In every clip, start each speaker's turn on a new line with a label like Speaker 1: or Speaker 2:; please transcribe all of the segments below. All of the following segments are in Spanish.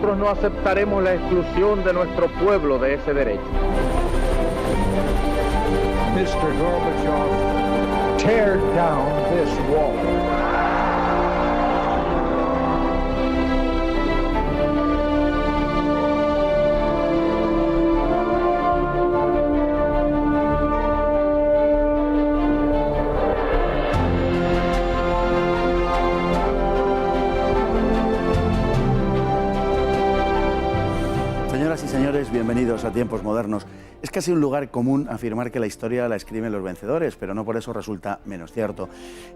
Speaker 1: nosotros no aceptaremos la exclusión de nuestro pueblo de ese derecho.
Speaker 2: Mr. Gorbachev, tear down this wall.
Speaker 3: Señoras y señores, bienvenidos a Tiempos Modernos. Es casi un lugar común afirmar que la historia la escriben los vencedores, pero no por eso resulta menos cierto.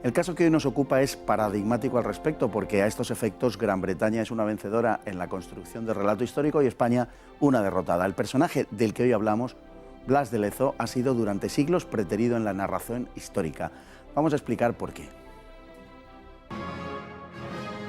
Speaker 3: El caso que hoy nos ocupa es paradigmático al respecto, porque a estos efectos Gran Bretaña es una vencedora en la construcción del relato histórico y España una derrotada. El personaje del que hoy hablamos, Blas de Lezo, ha sido durante siglos preterido en la narración histórica. Vamos a explicar por qué.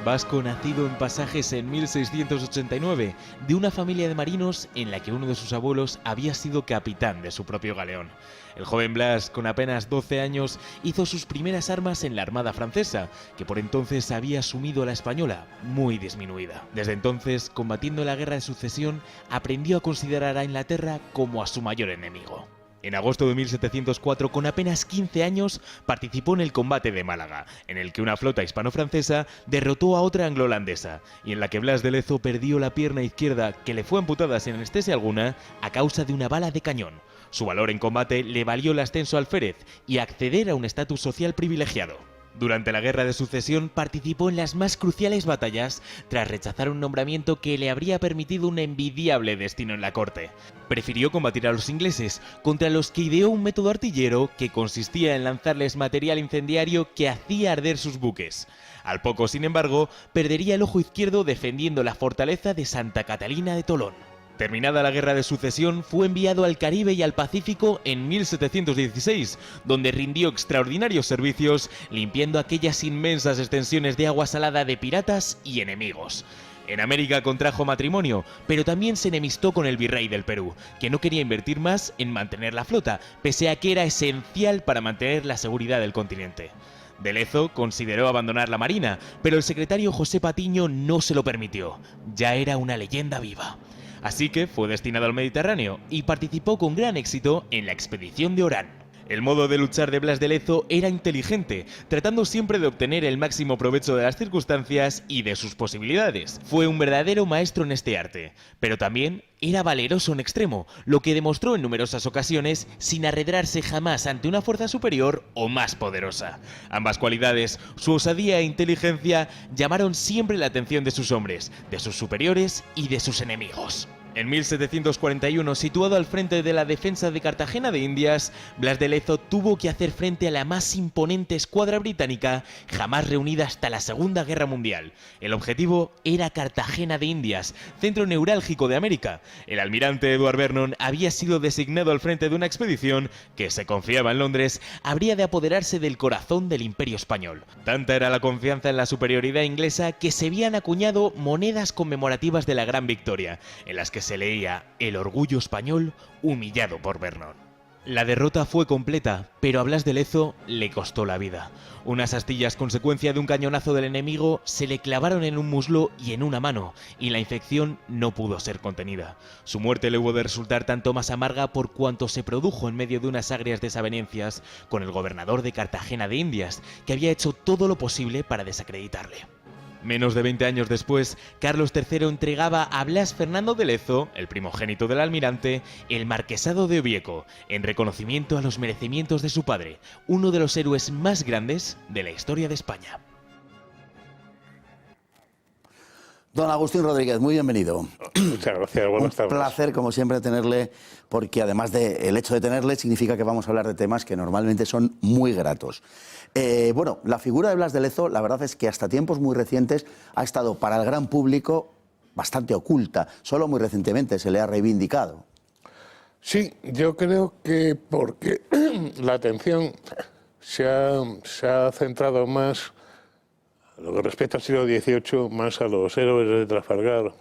Speaker 4: Vasco, nacido en Pasajes en 1689, de una familia de marinos en la que uno de sus abuelos había sido capitán de su propio galeón. El joven Blas, con apenas 12 años, hizo sus primeras armas en la Armada francesa, que por entonces había asumido a la española, muy disminuida. Desde entonces, combatiendo en la Guerra de Sucesión, aprendió a considerar a Inglaterra como a su mayor enemigo. En agosto de 1704, con apenas 15 años, participó en el combate de Málaga, en el que una flota hispano-francesa derrotó a otra anglo-holandesa, y en la que Blas de Lezo perdió la pierna izquierda, que le fue amputada sin anestesia alguna, a causa de una bala de cañón. Su valor en combate le valió el ascenso al alférez y acceder a un estatus social privilegiado. Durante la Guerra de Sucesión participó en las más cruciales batallas tras rechazar un nombramiento que le habría permitido un envidiable destino en la corte. Prefirió combatir a los ingleses, contra los que ideó un método artillero que consistía en lanzarles material incendiario que hacía arder sus buques. Al poco, sin embargo, perdería el ojo izquierdo defendiendo la fortaleza de Santa Catalina de Tolón. Terminada la Guerra de Sucesión, fue enviado al Caribe y al Pacífico en 1716, donde rindió extraordinarios servicios limpiando aquellas inmensas extensiones de agua salada de piratas y enemigos. En América contrajo matrimonio, pero también se enemistó con el virrey del Perú, que no quería invertir más en mantener la flota, pese a que era esencial para mantener la seguridad del continente. De Lezo consideró abandonar la marina, pero el secretario José Patiño no se lo permitió. Ya era una leyenda viva. Así que fue destinado al Mediterráneo y participó con gran éxito en la expedición de Orán. El modo de luchar de Blas de Lezo era inteligente, tratando siempre de obtener el máximo provecho de las circunstancias y de sus posibilidades. Fue un verdadero maestro en este arte, pero también era valeroso en extremo, lo que demostró en numerosas ocasiones sin arredrarse jamás ante una fuerza superior o más poderosa. Ambas cualidades, su osadía e inteligencia, llamaron siempre la atención de sus hombres, de sus superiores y de sus enemigos. En 1741, situado al frente de la defensa de Cartagena de Indias, Blas de Lezo tuvo que hacer frente a la más imponente escuadra británica jamás reunida hasta la Segunda Guerra Mundial. El objetivo era Cartagena de Indias, centro neurálgico de América. El almirante Edward Vernon había sido designado al frente de una expedición que, se confiaba en Londres, habría de apoderarse del corazón del Imperio Español. Tanta era la confianza en la superioridad inglesa que se habían acuñado monedas conmemorativas de la gran victoria, en las que se leía "El orgullo español humillado por Vernon". La derrota fue completa, pero a Blas de Lezo le costó la vida. Unas astillas, consecuencia de un cañonazo del enemigo, se le clavaron en un muslo y en una mano, y la infección no pudo ser contenida. Su muerte le hubo de resultar tanto más amarga por cuanto se produjo en medio de unas agrias desavenencias con el gobernador de Cartagena de Indias, que había hecho todo lo posible para desacreditarle. Menos de 20 años después, Carlos III entregaba a Blas Fernando de Lezo, el primogénito del almirante, el marquesado de Obieco, en reconocimiento a los merecimientos de su padre, uno de los héroes más grandes de la historia de España.
Speaker 3: Don Agustín Rodríguez, muy bienvenido.
Speaker 5: Muchas gracias, buenas tardes.
Speaker 3: Un placer, como siempre, tenerle, porque además del hecho de tenerle, significa que vamos a hablar de temas que normalmente son muy gratos. Bueno, la figura de Blas de Lezo, la verdad es que hasta tiempos muy recientes ha estado para el gran público bastante oculta. Solo muy recientemente se le ha reivindicado.
Speaker 5: Sí, yo creo que porque la atención se ha centrado más, lo que respecta al siglo XVIII, más a los héroes de Trafalgar,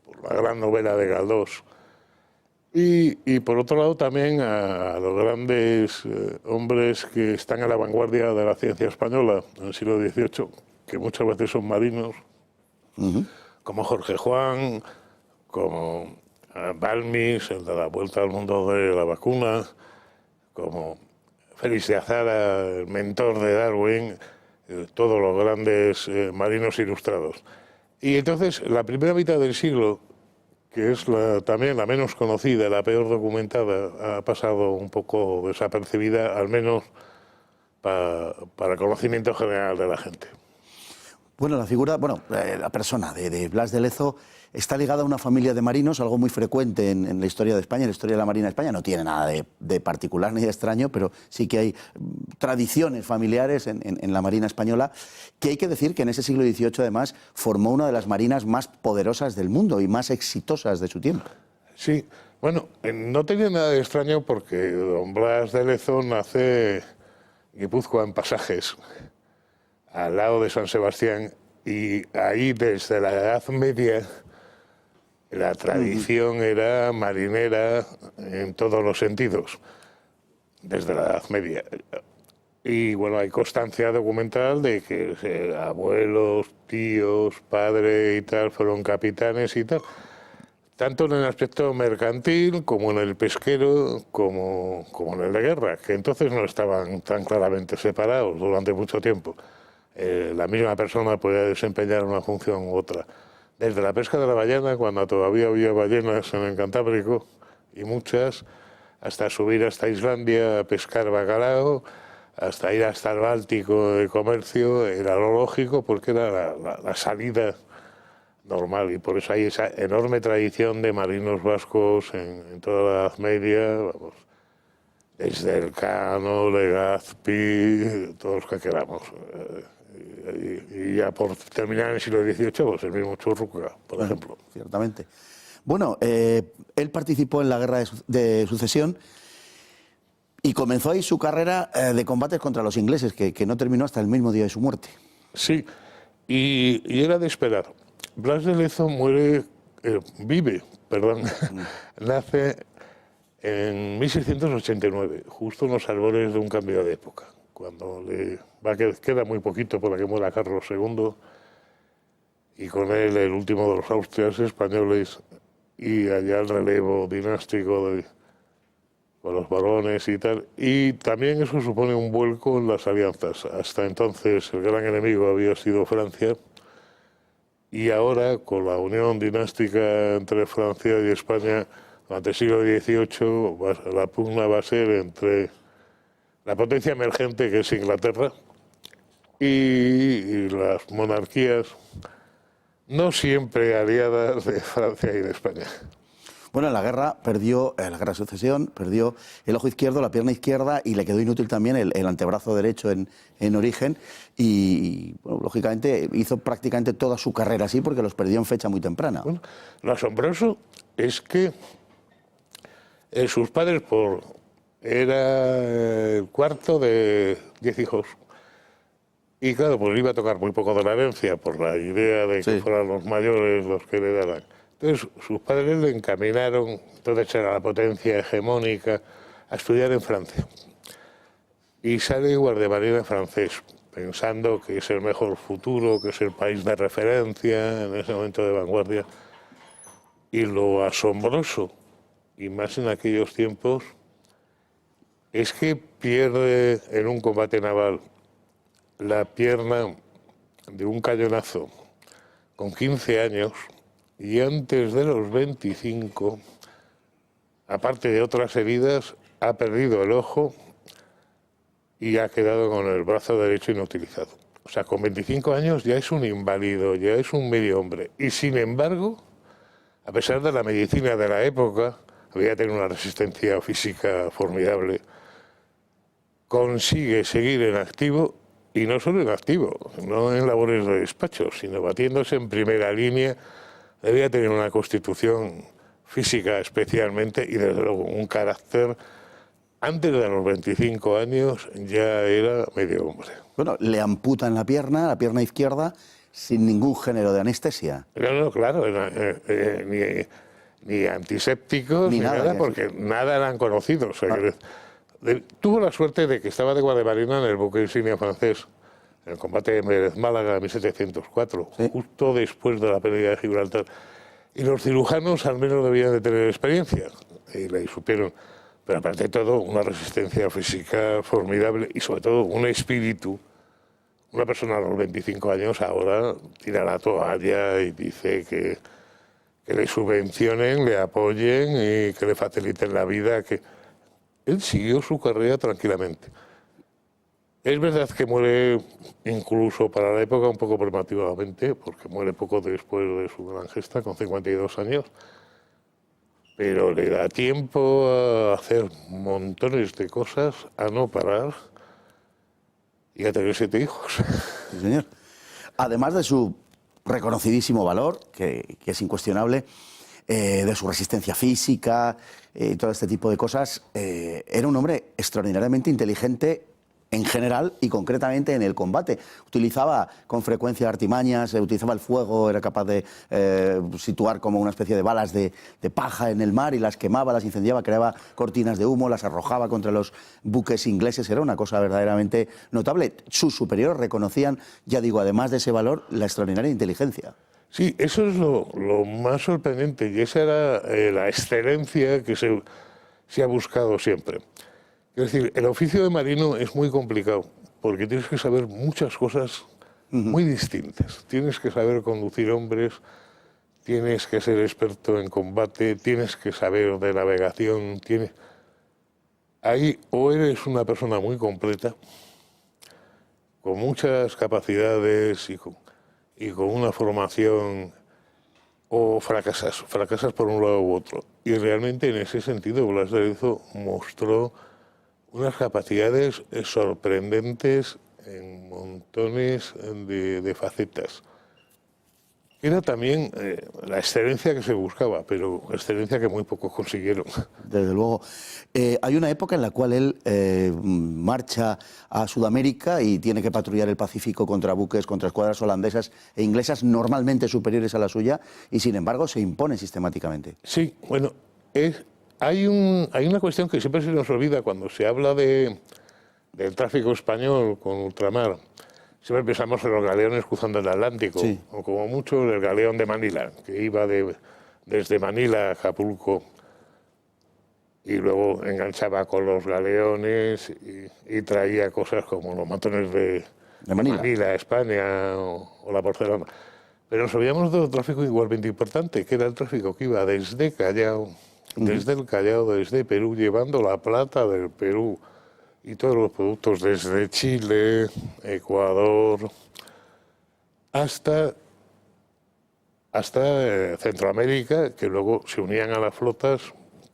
Speaker 5: por la gran novela de Galdós, y por otro lado también a los grandes hombres que están a la vanguardia de la ciencia española en el siglo XVIII, que muchas veces son marinos, como Jorge Juan, como Balmis, el de la Vuelta al Mundo de la Vacuna, como Félix de Azara, el mentor de Darwin, todos los grandes marinos ilustrados. Y entonces, la primera mitad del siglo, que es también la menos conocida, la peor documentada, ha pasado un poco desapercibida, al menos para el conocimiento general de la gente.
Speaker 3: Bueno, la persona de Blas de Lezo está ligada a una familia de marinos, algo muy frecuente en la historia de España, en la historia de la Marina de España. No tiene nada de particular ni de extraño, pero sí que hay tradiciones familiares en la Marina española, que hay que decir que en ese siglo XVIII, además, formó una de las marinas más poderosas del mundo y más exitosas de su tiempo.
Speaker 5: Sí, bueno, no tenía nada de extraño porque don Blas de Lezo nace en Guipúzcoa, en Pasajes, al lado de San Sebastián, y ahí desde la Edad Media la tradición era marinera en todos los sentidos, desde la Edad Media. Y bueno, hay constancia documental de que abuelos, tíos, padre y tal fueron capitanes y tal, tanto en el aspecto mercantil como en el pesquero, como en el de guerra, que entonces no estaban tan claramente separados durante mucho tiempo. La misma persona podía desempeñar una función u otra. Desde la pesca de la ballena, cuando todavía había ballenas en el Cantábrico, y muchas, hasta subir hasta Islandia a pescar bacalao, hasta ir hasta el Báltico de comercio, era lo lógico porque era la salida normal, y por eso hay esa enorme tradición de marinos vascos en toda la Edad Media, vamos, desde Elcano, Legazpi, todos los que queramos. Y ya por terminar en el siglo XVIII, pues el mismo Churruca, por ejemplo.
Speaker 3: Ciertamente. Bueno, él participó en la Guerra de Sucesión y comenzó ahí su carrera de combates contra los ingleses, que no terminó hasta el mismo día de su muerte.
Speaker 5: Sí, y era de esperar. Blas de Lezo nace en 1689, justo en los albores de un cambio de época, cuando queda muy poquito para que muera Carlos II, y con él el último de los Austrias españoles, y allá el relevo dinástico con los Borbónes y tal. Y también eso supone un vuelco en las alianzas. Hasta entonces el gran enemigo había sido Francia, y ahora, con la unión dinástica entre Francia y España durante el siglo XVIII, la pugna va a ser entre la potencia emergente, que es Inglaterra, y las monarquías no siempre aliadas de Francia y de España.
Speaker 3: Bueno, en la guerra la guerra de sucesión, perdió el ojo izquierdo, la pierna izquierda, y le quedó inútil también el antebrazo derecho en origen, y bueno, lógicamente hizo prácticamente toda su carrera así porque los perdió en fecha muy temprana.
Speaker 5: Bueno, lo asombroso es que sus padres, era el cuarto de 10 hijos, y claro, pues le iba a tocar muy poco de la herencia por la idea de que fueran los mayores los que le daran. Entonces sus padres le encaminaron, entonces era la potencia hegemónica, a estudiar en Francia. Y sale guardiamarina francés, pensando que es el mejor futuro, que es el país de referencia en ese momento de vanguardia. Y lo asombroso, y más en aquellos tiempos, es que pierde en un combate naval la pierna de un cañonazo con 15 años, y antes de los 25, aparte de otras heridas, ha perdido el ojo y ha quedado con el brazo derecho inutilizado. O sea, con 25 años ya es un inválido, ya es un medio hombre. Y sin embargo, a pesar de la medicina de la época, había tenido una resistencia física formidable, consigue seguir en activo, y no solo en activo, no en labores de despacho, sino batiéndose en primera línea. Debía tener una constitución física especialmente, y desde luego un carácter. Antes de los 25 años ya era medio hombre.
Speaker 3: Bueno, le amputan la pierna izquierda, sin ningún género de anestesia.
Speaker 5: No, claro, ni antisépticos, ni nada, porque nada eran conocidos. O sea, tuvo la suerte de que estaba de guardiamarina en el buque insignia francés, en el combate de Vélez-Málaga en 1704,
Speaker 3: Sí.
Speaker 5: justo después de la pérdida de Gibraltar. Y los cirujanos al menos debían de tener experiencia, y le supieron, pero aparte de todo, una resistencia física formidable y sobre todo un espíritu. Una persona a los 25 años ahora tira la toalla y dice que le subvencionen, le apoyen y que le faciliten la vida. Que él siguió su carrera tranquilamente. Es verdad que muere incluso para la época un poco prematuramente, porque muere poco después de su gran gesta, con 52 años, pero le da tiempo a hacer montones de cosas, a no parar y a tener 7 hijos.
Speaker 3: Sí, señor. Además de su reconocidísimo valor, que es incuestionable, de su resistencia física y todo este tipo de cosas, era un hombre extraordinariamente inteligente en general y concretamente en el combate. Utilizaba con frecuencia artimañas, utilizaba el fuego, era capaz de situar como una especie de balas de paja en el mar y las quemaba, las incendiaba, creaba cortinas de humo, las arrojaba contra los buques ingleses. Era una cosa verdaderamente notable. Sus superiores reconocían, ya digo, además de ese valor, la extraordinaria inteligencia.
Speaker 5: Sí, eso es lo más sorprendente y esa era la excelencia que se ha buscado siempre. Es decir, el oficio de marino es muy complicado porque tienes que saber muchas cosas muy distintas. Tienes que saber conducir hombres, tienes que ser experto en combate, tienes que saber de navegación. Ahí o eres una persona muy completa, con muchas capacidades y con una formación, o fracasas por un lado u otro. Y realmente en ese sentido Blas de Lezo mostró unas capacidades sorprendentes en montones de facetas. Era también la excelencia que se buscaba, pero excelencia que muy pocos consiguieron.
Speaker 3: Desde luego. Hay una época en la cual él marcha a Sudamérica y tiene que patrullar el Pacífico contra buques, contra escuadras holandesas e inglesas normalmente superiores a la suya, y sin embargo se impone sistemáticamente.
Speaker 5: Sí, bueno, hay una cuestión que siempre se nos olvida cuando se habla del tráfico español con ultramar. Siempre pensamos en los galeones cruzando el Atlántico,
Speaker 3: sí,
Speaker 5: o como mucho el galeón de Manila, que iba desde Manila a Acapulco y luego enganchaba con los galeones y traía cosas como los matones de Manila, España o la porcelana. Pero nos olvidamos de otro tráfico igualmente importante, que era el tráfico que iba desde Callao, desde el Callao, desde Perú, llevando la plata del Perú y todos los productos desde Chile, Ecuador, hasta Centroamérica, que luego se unían a las flotas,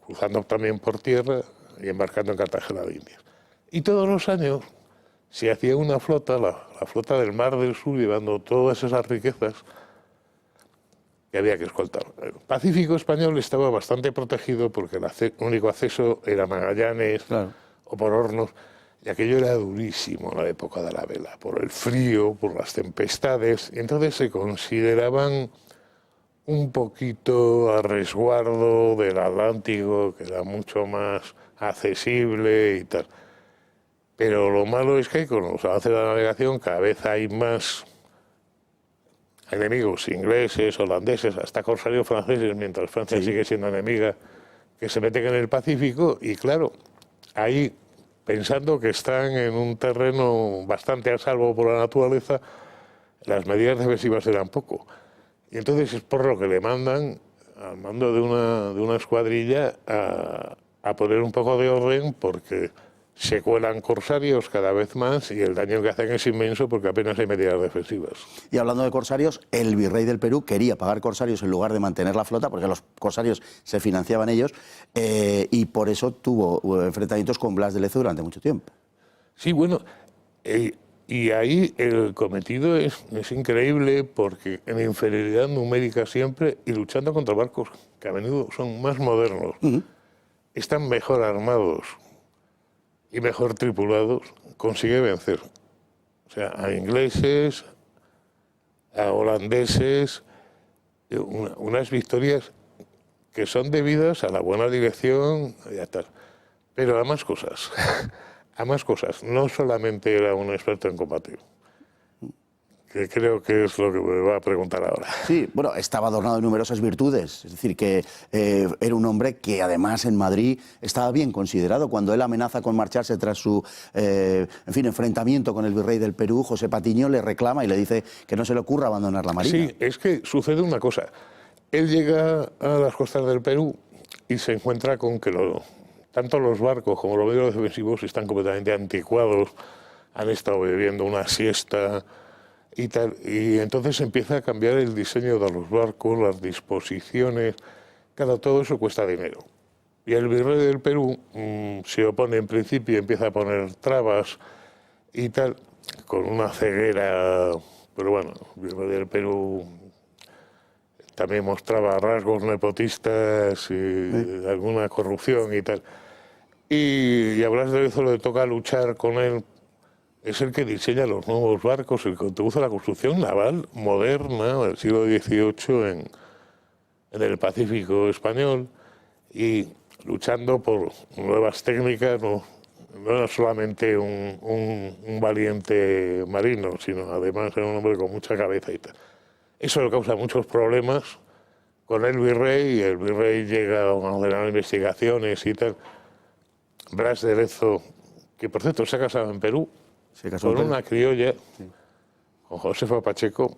Speaker 5: cruzando también por tierra y embarcando en Cartagena de Indias. Y todos los años se hacía una flota, la flota del Mar del Sur, llevando todas esas riquezas que había que escoltar. El Pacífico español estaba bastante protegido porque el único acceso era Magallanes, claro, o por Hornos, y aquello era durísimo en la época de la vela, por el frío, por las tempestades, y entonces se consideraban un poquito a resguardo del Atlántico, que era mucho más accesible y tal. Pero lo malo es que con los avances de la navegación cada vez hay más enemigos ingleses, holandeses, hasta corsarios franceses, mientras Francia sigue siendo enemiga, que se meten en el Pacífico y claro, ahí, pensando que están en un terreno bastante a salvo por la naturaleza, las medidas defensivas eran poco. Y entonces es por lo que le mandan al mando de una escuadrilla a poner un poco de orden, porque se cuelan corsarios cada vez más y el daño que hacen es inmenso porque apenas hay medidas defensivas. Y hablando de corsarios, el virrey del Perú quería pagar corsarios en lugar de mantener la flota, porque los corsarios se financiaban ellos, y por eso tuvo enfrentamientos con Blas de Lezo durante mucho tiempo. Sí, bueno, y ahí el cometido es increíble, porque en inferioridad numérica siempre y luchando contra barcos que a menudo son más modernos, están mejor armados y mejor tripulados, consigue vencer. O sea, a ingleses, a holandeses, unas victorias que son debidas a la buena dirección y a tal. Pero a más cosas, a más cosas. No solamente era un experto en combate, que creo que es lo que me va a preguntar ahora.
Speaker 3: Sí, bueno, estaba adornado de numerosas virtudes, es decir, que era un hombre que además en Madrid estaba bien considerado. Cuando él amenaza con marcharse tras su enfrentamiento con el virrey del Perú, José Patiño le reclama y le dice que no se le ocurra abandonar la Marina.
Speaker 5: Sí, es que sucede una cosa. Él llega a las costas del Perú y se encuentra con que tanto los barcos como los medios defensivos están completamente anticuados, han estado bebiendo una siesta y tal, y entonces empieza a cambiar el diseño de los barcos, las disposiciones, claro, todo eso cuesta dinero. Y el virrey del Perú se opone en principio y empieza a poner trabas y tal, con una ceguera, pero bueno, el virrey del Perú también mostraba rasgos nepotistas y alguna corrupción y tal. Y a Blas de Lezo le toca luchar con él. Es el que diseña los nuevos barcos, el que introduce la construcción naval moderna del siglo XVIII en el Pacífico español, y luchando por nuevas técnicas. No era solamente un valiente marino, sino además era un hombre con mucha cabeza y tal. Eso le causa muchos problemas con el virrey, y el virrey llega a ordenar investigaciones y tal. Blas de Lezo, que por cierto se ha casado en Perú, con una criolla, sí, con Josefa Pacheco,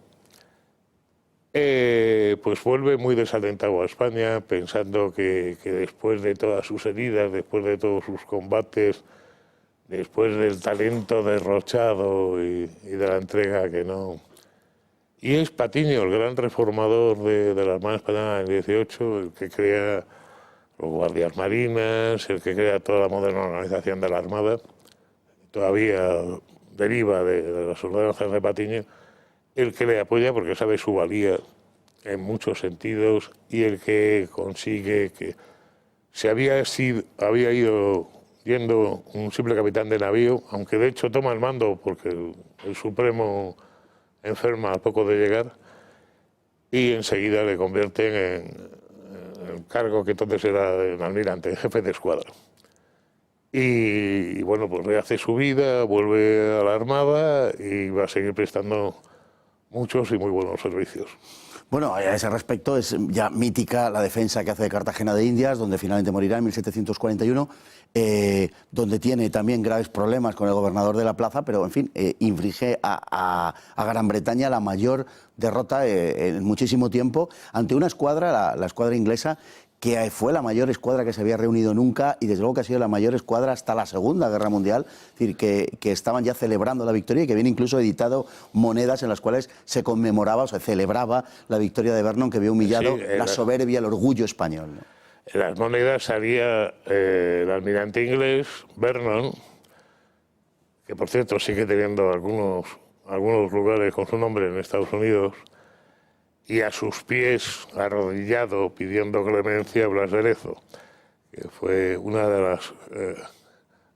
Speaker 5: pues vuelve muy desalentado a España, pensando que después de todas sus heridas, después de todos sus combates, después del talento derrochado y de la entrega que no... Y es Patiño, el gran reformador de la Armada Española en el 18, el que crea los guardias marinas, el que crea toda la moderna organización de la Armada, todavía deriva de las ordenanzas de Patiño, el que le apoya porque sabe su valía en muchos sentidos, y el que consigue que se había ido yendo un simple capitán de navío, aunque de hecho toma el mando porque el Supremo enferma al poco de llegar, y enseguida le convierten en el cargo que entonces era de almirante, jefe de escuadra. Y bueno, pues rehace su vida, vuelve a la Armada y va a seguir prestando muchos y muy buenos servicios.
Speaker 3: Bueno, a ese respecto es ya mítica la defensa que hace de Cartagena de Indias, donde finalmente morirá en 1741, donde tiene también graves problemas con el gobernador de la plaza, pero en fin, inflige a Gran Bretaña la mayor derrota en muchísimo tiempo ante una escuadra, la escuadra inglesa, que fue la mayor escuadra que se había reunido nunca, y desde luego que ha sido la mayor escuadra hasta la Segunda Guerra Mundial, es decir, que estaban ya celebrando la victoria, y que viene incluso editado monedas en las cuales se conmemoraba o se celebraba la victoria de Vernon, que había humillado la soberbia, el orgullo español, ¿no?
Speaker 5: En las monedas salía el almirante inglés, Vernon, que por cierto sigue teniendo algunos lugares con su nombre en Estados Unidos, y a sus pies, arrodillado, pidiendo clemencia, Blas de Lezo, que fue una de las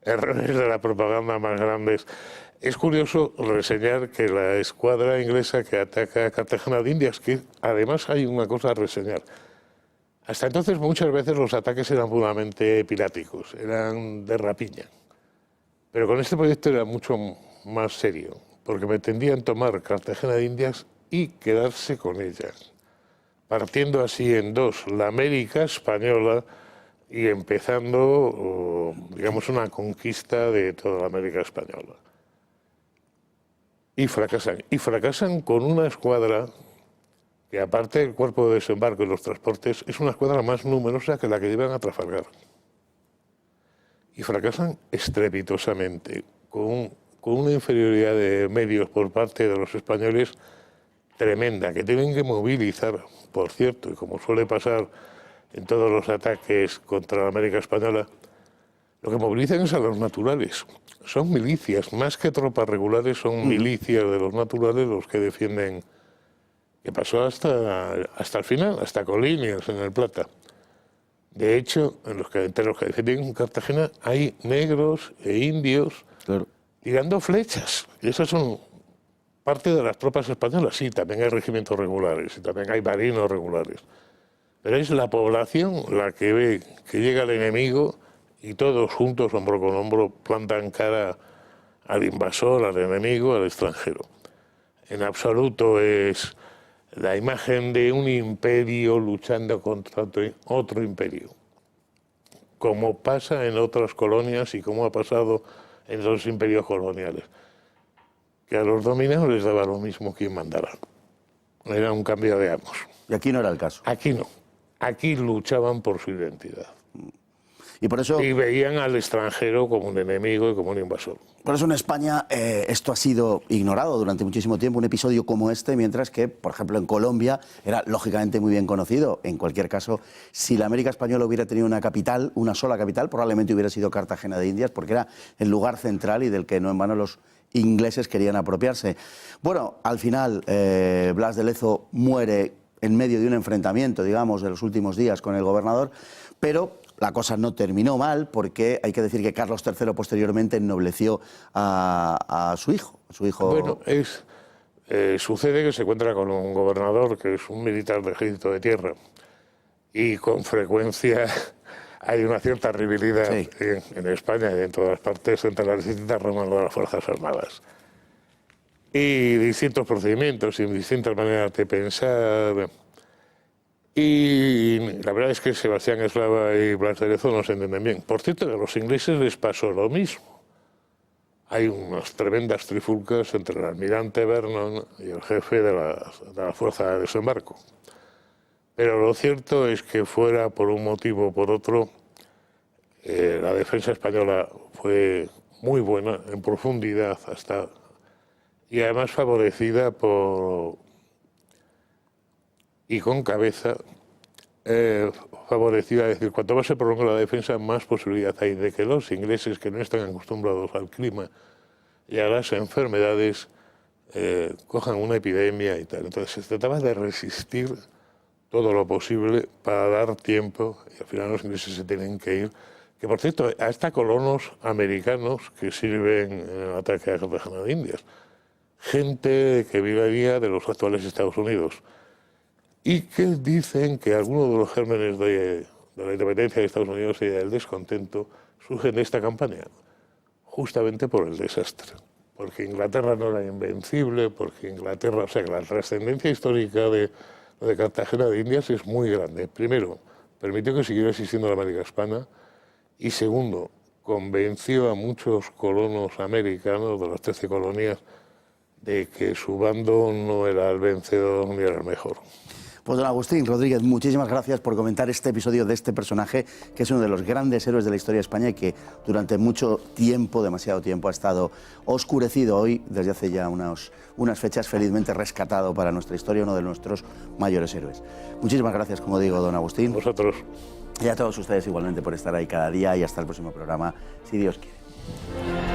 Speaker 5: errores de la propaganda más grandes. Es curioso reseñar que la escuadra inglesa que ataca a Cartagena de Indias, que además hay una cosa a reseñar. Hasta entonces muchas veces los ataques eran puramente piráticos, eran de rapiña. Pero con este proyecto era mucho más serio, porque pretendían tomar Cartagena de Indias y quedarse con ella, partiendo así en dos, la América española, y empezando, digamos, una conquista de toda la América española. Y fracasan con una escuadra que, aparte del cuerpo de desembarco y los transportes, es una escuadra más numerosa que la que llevan a Trafalgar. Y fracasan estrepitosamente, con una inferioridad de medios por parte de los españoles tremenda, que tienen que movilizar, por cierto, y como suele pasar en todos los ataques contra la América española, lo que movilizan es a los naturales. Son milicias, más que tropas regulares, son milicias de los naturales los que defienden, que pasó hasta el final, hasta Colinias en el Plata. De hecho, entre los que defienden Cartagena hay negros e indios, claro, tirando flechas, y esas son parte de las tropas españolas. Sí, también hay regimientos regulares y también hay marinos regulares. Pero es la población la que ve que llega el enemigo y todos juntos, hombro con hombro, plantan cara al invasor, al enemigo, al extranjero. en absoluto es la imagen de un imperio luchando contra otro imperio, como pasa en otras colonias y como ha pasado en los imperios coloniales, que a los dominados les daba lo mismo quién mandara. Era un cambio de amos.
Speaker 3: Y aquí no era el caso.
Speaker 5: Aquí no. Aquí luchaban por su identidad.
Speaker 3: Y por eso,
Speaker 5: Y veían al extranjero como un enemigo y como un invasor.
Speaker 3: por eso en España esto ha sido ignorado durante muchísimo tiempo, un episodio como este, mientras que, por ejemplo, en Colombia era lógicamente muy bien conocido. En cualquier caso, si la América española hubiera tenido una capital, una sola capital, probablemente hubiera sido Cartagena de Indias, porque era el lugar central y del que no en vano los ingleses querían apropiarse. Bueno, al final Blas de Lezo muere en medio de un enfrentamiento, digamos, de los últimos días con el gobernador, pero la cosa no terminó mal, porque hay que decir que Carlos III posteriormente ennobleció a su hijo.
Speaker 5: Bueno, sucede que se encuentra con un gobernador que es un militar del ejército de tierra y con frecuencia hay una cierta rivalidad en España y en todas las partes entre las distintas ramas de las Fuerzas Armadas. Y distintos procedimientos y distintas maneras de pensar. Y la verdad es que Sebastián Eslava y Blas de Lezo no se entienden bien. Por cierto, que a los ingleses les pasó lo mismo. Hay unas tremendas trifulcas entre el almirante Vernon y el jefe de la fuerza de desembarco. Pero lo cierto es que fuera por un motivo o por otro, la defensa española fue muy buena, en profundidad hasta, y además favorecida por, y con cabeza, favorecida, es decir, cuanto más se prolonga la defensa, más posibilidad hay de que los ingleses, que no están acostumbrados al clima y a las enfermedades, cojan una epidemia y tal. Entonces se trataba de resistir todo lo posible para dar tiempo, y al final los ingleses se tienen que ir. Que por cierto, hasta colonos americanos que sirven en el ataque a Cartagena de Indias. Gente que vivía de los actuales Estados Unidos. Y que dicen que algunos de los gérmenes de la independencia de Estados Unidos y del descontento surgen de esta campaña, justamente por el desastre. Porque Inglaterra no era invencible, porque Inglaterra, o sea, que la trascendencia histórica de Cartagena de Indias es muy grande. Primero, permitió que siguiera existiendo la América Hispana, y segundo, convenció a muchos colonos americanos de las 13 colonias de que su bando no era el vencedor ni era el mejor.
Speaker 3: Pues don Agustín Rodríguez, muchísimas gracias por comentar este episodio de este personaje, que es uno de los grandes héroes de la historia de España y que durante mucho tiempo, demasiado tiempo, ha estado oscurecido. Hoy, desde hace ya unas fechas, felizmente rescatado para nuestra historia, uno de nuestros mayores héroes. Muchísimas gracias, como digo, don Agustín.
Speaker 5: Vosotros.
Speaker 3: Y a todos ustedes igualmente por estar ahí cada día, y hasta el próximo programa, si Dios quiere.